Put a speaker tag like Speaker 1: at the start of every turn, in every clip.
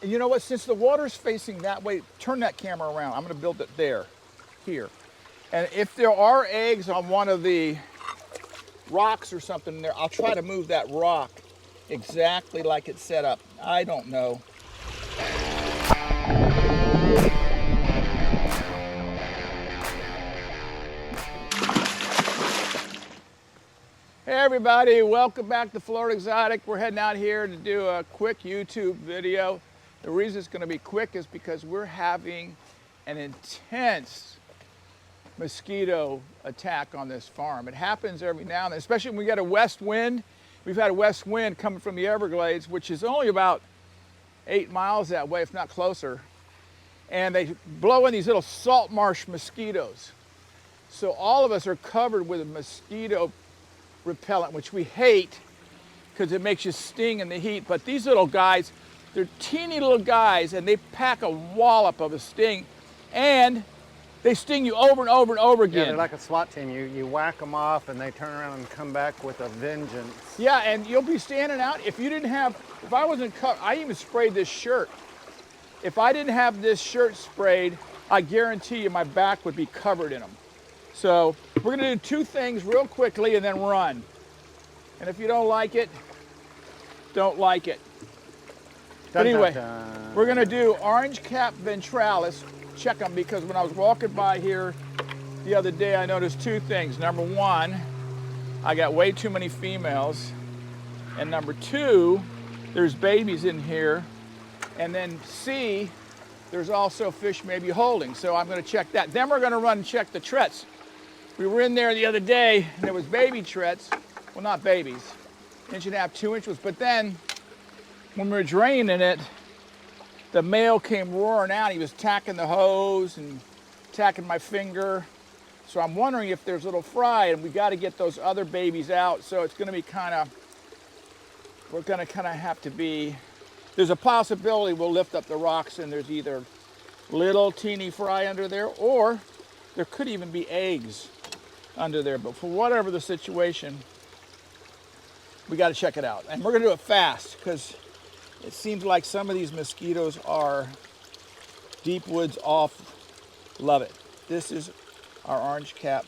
Speaker 1: And you know what, since the water's facing that way, turn that camera around. I'm gonna build it there, here. And if there are eggs on one of the rocks or something there, I'll try to move that rock exactly like it's set up. I don't know. Hey everybody, welcome back to Florida Exotic. We're heading out here to do a quick YouTube video. The reason it's going to be quick is because we're having an intense mosquito attack on this farm. It happens every now and then, especially when we get a west wind. We've had a west wind coming from the Everglades, which is only about 8 miles that way, if not closer. And they blow in these little salt marsh mosquitoes. So all of us are covered with a mosquito repellent, which we hate because it makes you sting in the heat. But these little guys, they're teeny little guys, and they pack a wallop of a sting, and they sting you over and over and over again.
Speaker 2: Yeah, they're like a SWAT team. You whack them off, and they turn around and come back with a vengeance.
Speaker 1: Yeah, and you'll be standing out. If you didn't have, if I wasn't cut, I even sprayed this shirt. If I didn't have this shirt sprayed, I guarantee you my back would be covered in them. So we're gonna do two things real quickly and then run. And if you don't like it, don't like it. But anyway, we're gonna do orange cap ventralis. Check them, because when I was walking by here the other day, I noticed two things. Number one, I got way too many females. And number two, there's babies in here. And then C, there's also fish maybe holding. So I'm gonna check that. Then we're gonna run and check the Trets. We were in there the other day and there was baby Trets. Well, not babies, 1.5 to 2 inches. But then when we were draining it, the male came roaring out. He was tacking the hose and tacking my finger. So I'm wondering if there's little fry, and we got to get those other babies out. So it's going to be we're going to have to be, there's a possibility we'll lift up the rocks and there's either little teeny fry under there, or there could even be eggs under there. But for whatever the situation, we got to check it out. And we're going to do it fast, because it seems like some of these mosquitoes are deep woods off. Love it. This is our orange cap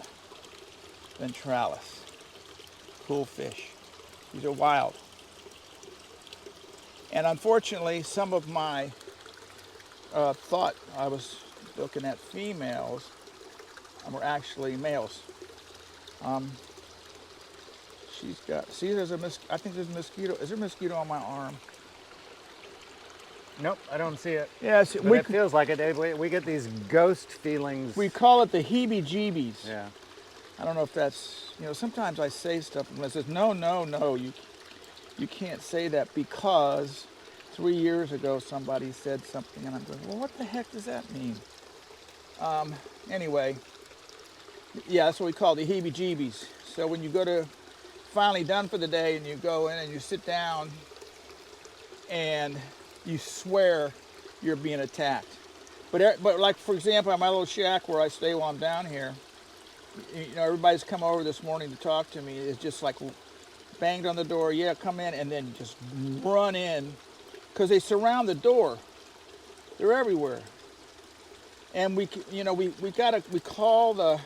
Speaker 1: ventralis. Cool fish. These are wild. And unfortunately, some of my thought I was looking at females were actually males. She's got, see, there's a I think there's a mosquito. Is there a mosquito on my arm?
Speaker 2: Nope, I don't see it.
Speaker 1: Yes,
Speaker 2: but it feels like it. We get these ghost feelings.
Speaker 1: We call it the heebie-jeebies.
Speaker 2: Yeah.
Speaker 1: I don't know if that's, you know, sometimes I say stuff and it says, no, you can't say that, because 3 years ago somebody said something, and I'm going, well, what the heck does that mean? Anyway, yeah, that's what we call the heebie-jeebies. So when you go to, finally done for the day, and you go in and you sit down and you swear you're being attacked. But like, for example, at my little shack where I stay while I'm down here, you know, everybody's come over this morning to talk to me. It's just like banged on the door, yeah, come in, and then just run in, because they surround the door. They're everywhere. And we call the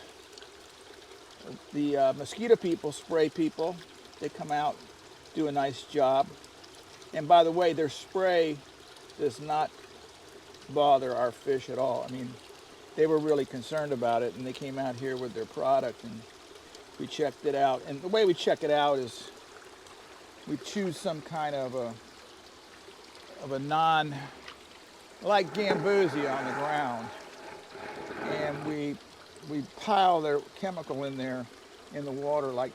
Speaker 1: mosquito people, spray people. They come out, do a nice job. And by the way, their spray does not bother our fish at all. I mean, they were really concerned about it, and they came out here with their product, and we checked it out. And the way we check it out is we choose some kind of a non, like gambusia on the ground, and we pile their chemical in there in the water like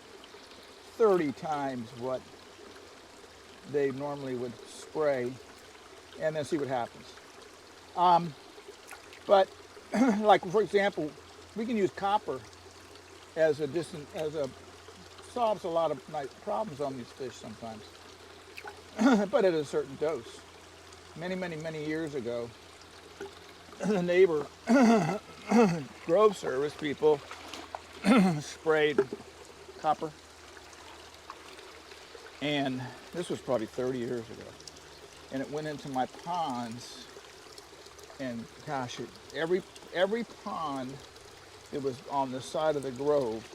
Speaker 1: 30 times what they normally would spray, and then see what happens. But like, for example, we can use copper as solves a lot of nice problems on these fish sometimes, but at a certain dose. Many years ago, the neighbor Grove Service people sprayed copper, and this was probably 30 years ago. and it went into my ponds. And gosh, every pond it was on the side of the grove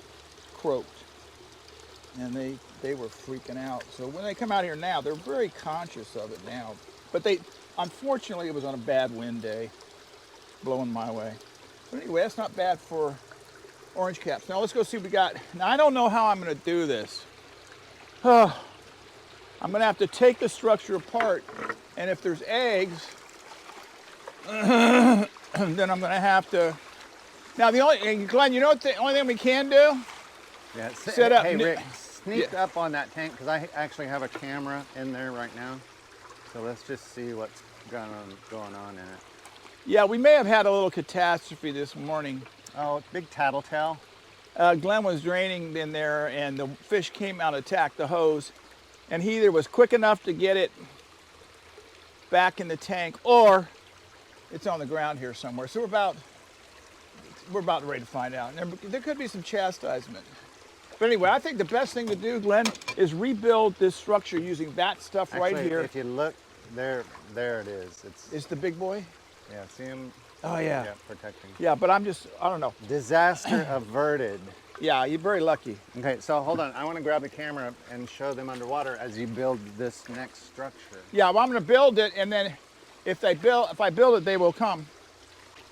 Speaker 1: croaked, and they were freaking out. So when they come out here now, they're very conscious of it now. But unfortunately, it was on a bad wind day, blowing my way. But anyway, that's not bad for orange caps. Now let's go see what we got. Now I don't know how I'm going to do this. I'm going to have to take the structure apart, and if there's eggs, then I'm going to have to. Now Glenn, you know what the only thing we can do?
Speaker 2: Yeah,
Speaker 1: set up.
Speaker 2: Hey Rick, sneak up on that tank because I actually have a camera in there right now. So let's just see what's going on in it.
Speaker 1: Yeah, we may have had a little catastrophe this morning.
Speaker 2: Oh, big tattletale.
Speaker 1: Glenn was draining in there, and the fish came out and attacked the hose, and he either was quick enough to get it back in the tank, or it's on the ground here somewhere. So we're about ready to find out. And there could be some chastisement. But anyway, I think the best thing to do, Glenn, is rebuild this structure using that stuff right here.
Speaker 2: If you look, there it is.
Speaker 1: It's the big boy?
Speaker 2: Yeah, see him?
Speaker 1: Oh, yeah.
Speaker 2: Yeah, protecting.
Speaker 1: Yeah, but I don't know.
Speaker 2: Disaster averted.
Speaker 1: Yeah, you're very lucky.
Speaker 2: Okay, so hold on. I want to grab the camera and show them underwater as you build this next structure.
Speaker 1: Yeah, well, I'm going to build it, and then if I build it, they will come.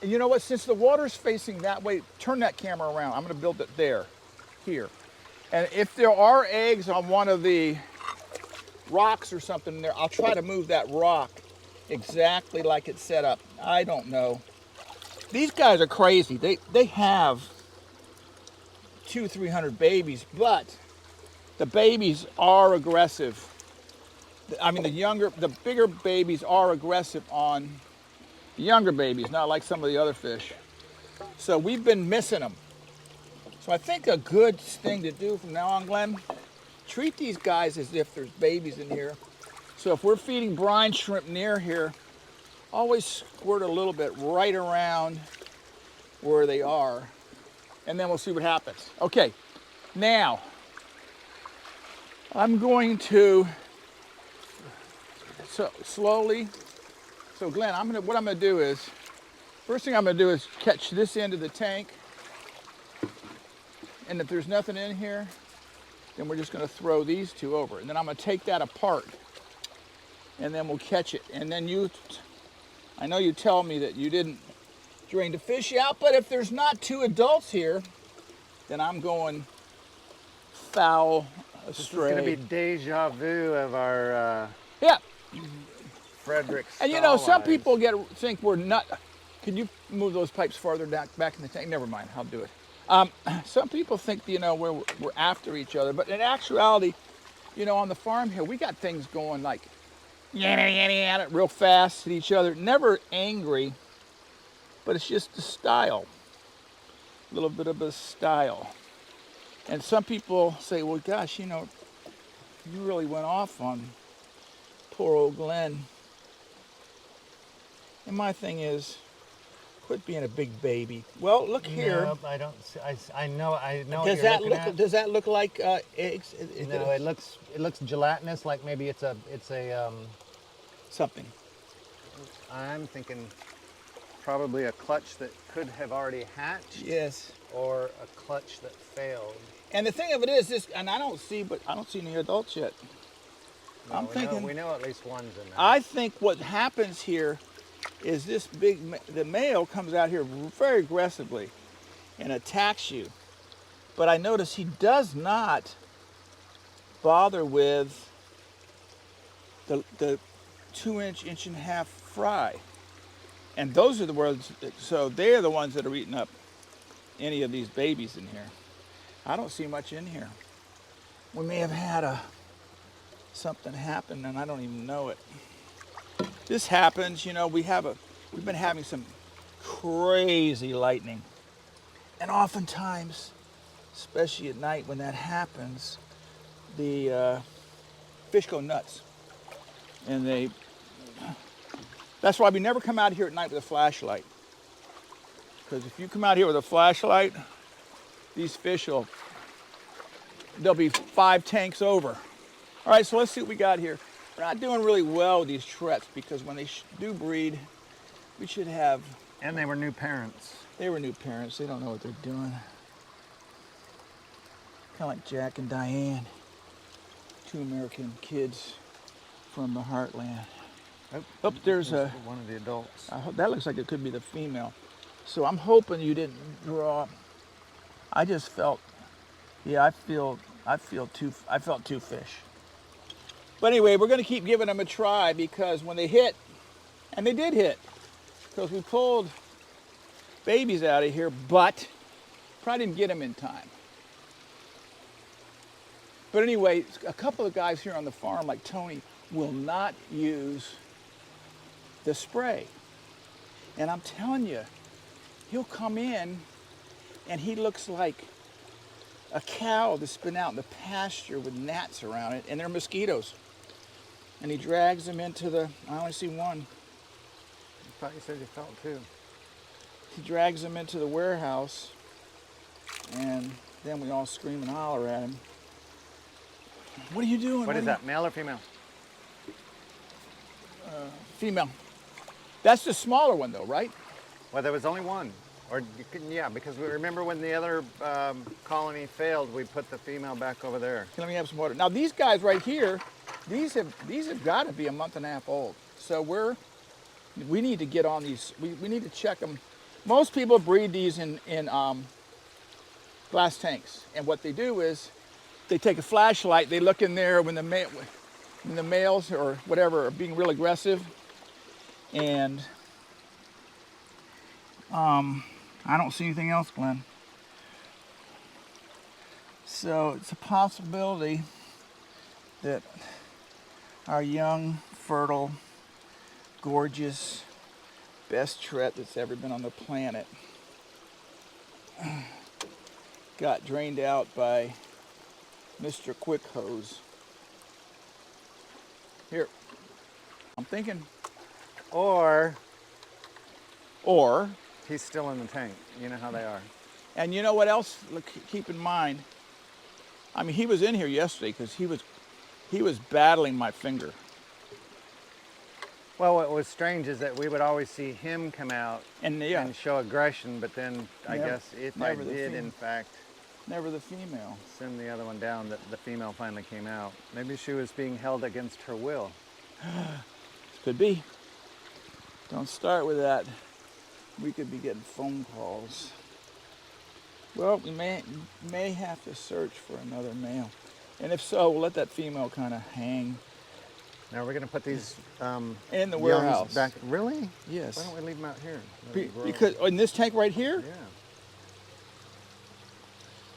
Speaker 1: And you know what? Since the water's facing that way, turn that camera around. I'm going to build it here. And if there are eggs on one of the rocks or something there, I'll try to move that rock exactly like it's set up. I don't know. These guys are crazy. They have 200-300 babies, but the babies are aggressive. I mean, the bigger babies are aggressive on the younger babies, not like some of the other fish. So we've been missing them. So I think a good thing to do from now on, Glenn, treat these guys as if there's babies in here. So if we're feeding brine shrimp near here, always squirt a little bit right around where they are, and then we'll see what happens. Okay, now I'm going to slowly. So Glenn, what I'm gonna do is, first thing I'm gonna do is catch this end of the tank, and if there's nothing in here, then we're just gonna throw these two over, and then I'm gonna take that apart, and then we'll catch it. And then I know you tell me that you didn't drain the fish out, but if there's not two adults here, then I'm going foul astray.
Speaker 2: This is gonna be deja vu of our
Speaker 1: yeah.
Speaker 2: Frederick.
Speaker 1: And you know, some people think we're nut. Can you move those pipes farther back in the tank? Never mind, I'll do it. Some people think, you know, we're after each other, but in actuality, you know, on the farm here, we got things going like yada real fast at each other. Never angry, but it's just the style. A little bit of a style. And some people say, well, gosh, you know, you really went off on poor old Glenn. And my thing is, quit being a big baby. Well, look here.
Speaker 2: No, I don't. I know.
Speaker 1: Does that look? At. Does that look like eggs?
Speaker 2: No, it looks gelatinous. Like maybe it's a
Speaker 1: something.
Speaker 2: I'm thinking probably a clutch that could have already hatched.
Speaker 1: Yes.
Speaker 2: Or a clutch that failed.
Speaker 1: And the thing of it is, this, and I don't see any adults yet.
Speaker 2: No,
Speaker 1: I'm thinking
Speaker 2: we know at least one's in there.
Speaker 1: I think what happens here is the male comes out here very aggressively and attacks you. But I notice he does not bother with the 2-inch, 1.5 fry. And those are the ones, so they're the ones that are eating up any of these babies in here. I don't see much in here. We may have had something happen and I don't even know it. This happens, you know, we've been having some crazy lightning. And oftentimes, especially at night when that happens, the fish go nuts. And that's why we never come out here at night with a flashlight. Because if you come out here with a flashlight, these fish they'll be 5 tanks over. All right, so let's see what we got here. we're not doing really well with these Trets because when they do breed, we should have.
Speaker 2: And they were new parents.
Speaker 1: They were new parents. They don't know what they're doing. Kind of like Jack and Diane, two American kids from the heartland. Oh, there's
Speaker 2: one of the adults.
Speaker 1: That looks like it could be the female. So I'm hoping you didn't draw. I just felt, yeah, I felt two fish. But anyway, we're going to keep giving them a try because when they hit, and they did hit, because we pulled babies out of here, but probably didn't get them in time. But anyway, a couple of guys here on the farm, like Tony, will not use the spray. And I'm telling you, he'll come in and he looks like a cow that's been out in the pasture with gnats around it, and they're mosquitoes. And he drags them into the, I only see one.
Speaker 2: I thought you said you felt two.
Speaker 1: He drags them into the warehouse, and then we all scream and holler at him. What are you doing?
Speaker 2: What is that, male or female?
Speaker 1: Female. That's the smaller one though, right?
Speaker 2: Well, there was only one. Or you couldn't, yeah, because we remember when the other colony failed, we put the female back over there.
Speaker 1: Let me have some water. Now these guys right here, these have got to be a month and a half old. So we need to get on these. We need to check them. Most people breed these in glass tanks, and what they do is they take a flashlight, they look in there when the males or whatever are being real aggressive, and I don't see anything else, Glenn. So it's a possibility that our young, fertile, gorgeous, best Tret that's ever been on the planet got drained out by Mr. Quick Hose. Here, I'm thinking.
Speaker 2: Or he's still in the tank. You know how they are.
Speaker 1: And you know what else? Look, keep in mind. I mean, he was in here yesterday because he was battling my finger.
Speaker 2: Well, what was strange is that we would always see him come out
Speaker 1: and
Speaker 2: show aggression, but then I guess if I did, in fact,
Speaker 1: never the female.
Speaker 2: Send the other one down, that the female finally came out. Maybe she was being held against her will.
Speaker 1: Could be. Don't start with that. We could be getting phone calls. Well, we may have to search for another male. And if so, we'll let that female kind of hang.
Speaker 2: Now we're going to put these
Speaker 1: in the warehouse.
Speaker 2: Back. Really?
Speaker 1: Yes.
Speaker 2: Why don't we leave them out here?
Speaker 1: Because in this tank right here?
Speaker 2: Yeah.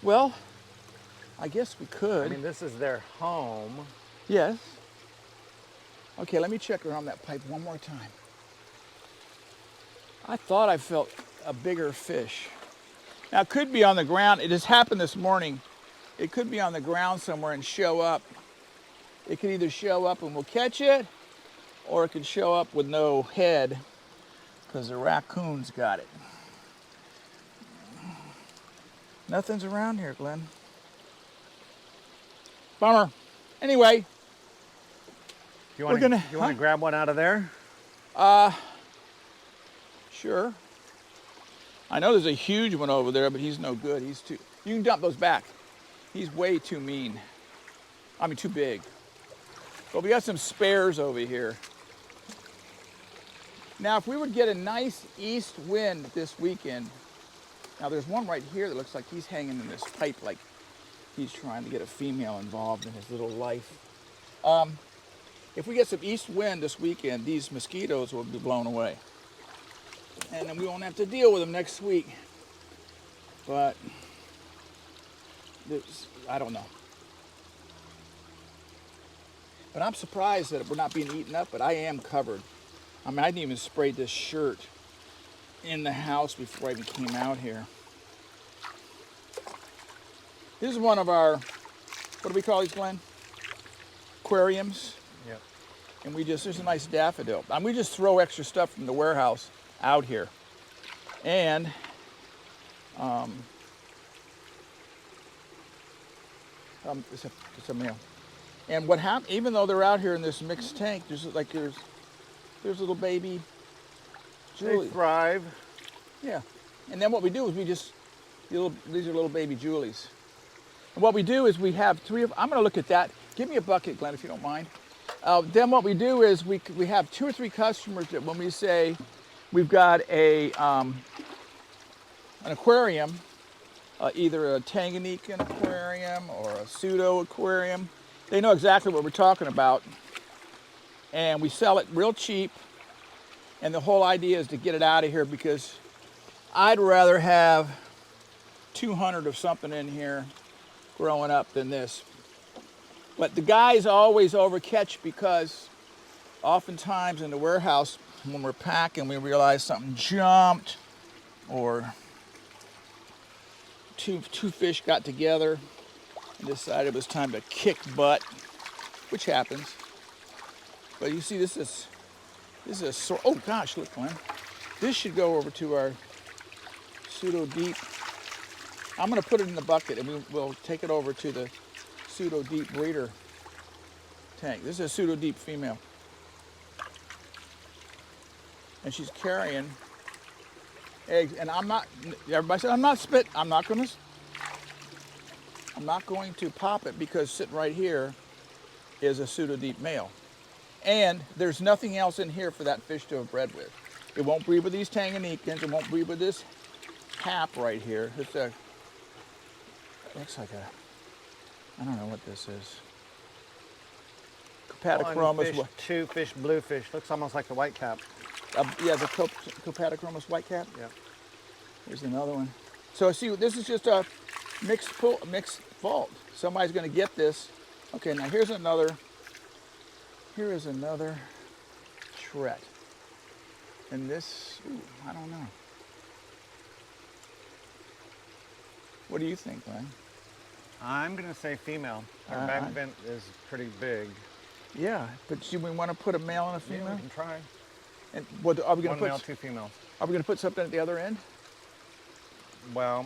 Speaker 1: Well, I guess we could.
Speaker 2: I mean, this is their home.
Speaker 1: Yes. Okay, let me check around that pipe one more time. I thought I felt a bigger fish. Now, it could be on the ground. It has happened this morning. It could be on the ground somewhere and show up. It could either show up and we'll catch it, or it could show up with no head because the raccoons got it. Nothing's around here, Glenn. Bummer. Anyway,
Speaker 2: you want to grab one out of there?
Speaker 1: Sure. I know there's a huge one over there, but he's no good. He's too. You can dump those back. He's way too mean. I mean, too big. But we got some spares over here. Now, if we would get a nice east wind this weekend, now there's one right here that looks like he's hanging in this pipe like he's trying to get a female involved in his little life. If we get some east wind this weekend, these mosquitoes will be blown away. And then we won't have to deal with them next week. But I don't know. But I'm surprised that we're not being eaten up, but I am covered. I mean, I didn't even spray this shirt in the house before I even came out here. This is one of our, what do we call these, Glenn? Aquariums.
Speaker 2: Yep.
Speaker 1: And there's a nice daffodil. And we just throw extra stuff from the warehouse out here. And it's a male. And what happened, even though they're out here in this mixed tank, there's little baby Julie.
Speaker 2: They thrive.
Speaker 1: Yeah. And then what we do is these are little baby Julies. And what we do is we have I'm gonna look at that. Give me a bucket, Glenn, if you don't mind. Then what we do is we have 2 or 3 customers that when we say we've got an aquarium, either a Tanganyikan aquarium or a pseudo aquarium, they know exactly what we're talking about. And we sell it real cheap. And the whole idea is to get it out of here because I'd rather have 200 of something in here growing up than this. But the guys always overcatch because oftentimes in the warehouse when we're packing we realize something jumped or two fish got together and decided it was time to kick butt, which happens. But you see this is a oh gosh, look, Glenn. This should go over to our pseudo deep. I'm gonna put it in the bucket and we'll take it over to the pseudo deep breeder tank. This is a pseudo deep female. And she's carrying eggs. And everybody said, I'm not going to pop it because sitting right here is a pseudo deep male. And there's nothing else in here for that fish to have bred with. It won't breed with these Tanganyikans. It won't breed with this hap right here. It looks like I don't know what this is. Copatochromis.
Speaker 2: Two fish, bluefish. Looks almost like the whitecap.
Speaker 1: Yeah, the Copatochromis whitecap.
Speaker 2: Yeah.
Speaker 1: Here's another one. So see, this is just a mixed vault. Somebody's going to get this. Okay, now here is another Tret. And this, I don't know. What do you think, Glenn?
Speaker 2: I'm going to say female. Her back vent is pretty big.
Speaker 1: Yeah, but do we want to put a male and a female?
Speaker 2: Yeah, we can try.
Speaker 1: And what are we going to put?
Speaker 2: One male, 2 females.
Speaker 1: Are we going to put something at the other end?
Speaker 2: Well,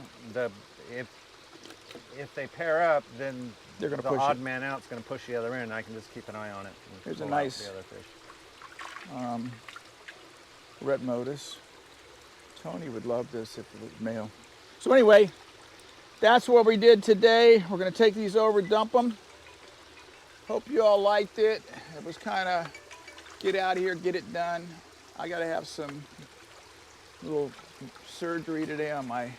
Speaker 2: if they pair up, then
Speaker 1: they're going to
Speaker 2: the
Speaker 1: push
Speaker 2: odd
Speaker 1: it.
Speaker 2: man out's going to push the other end. I can just keep an eye on it. And
Speaker 1: Here's a
Speaker 2: pull
Speaker 1: nice
Speaker 2: out the other fish.
Speaker 1: Red Modus. Tony would love this if it was male. So anyway, that's what we did today. We're going to take these over, dump them. Hope you all liked it. It was kind of get out of here, get it done. I got to have some little surgery today on my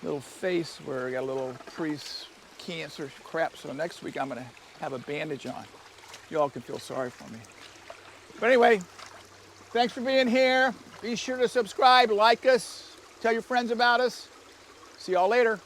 Speaker 1: little face where I got a little pre-cancer crap. So next week I'm going to have a bandage on. You all can feel sorry for me. But anyway, thanks for being here. Be sure to subscribe, like us, tell your friends about us. See y'all later.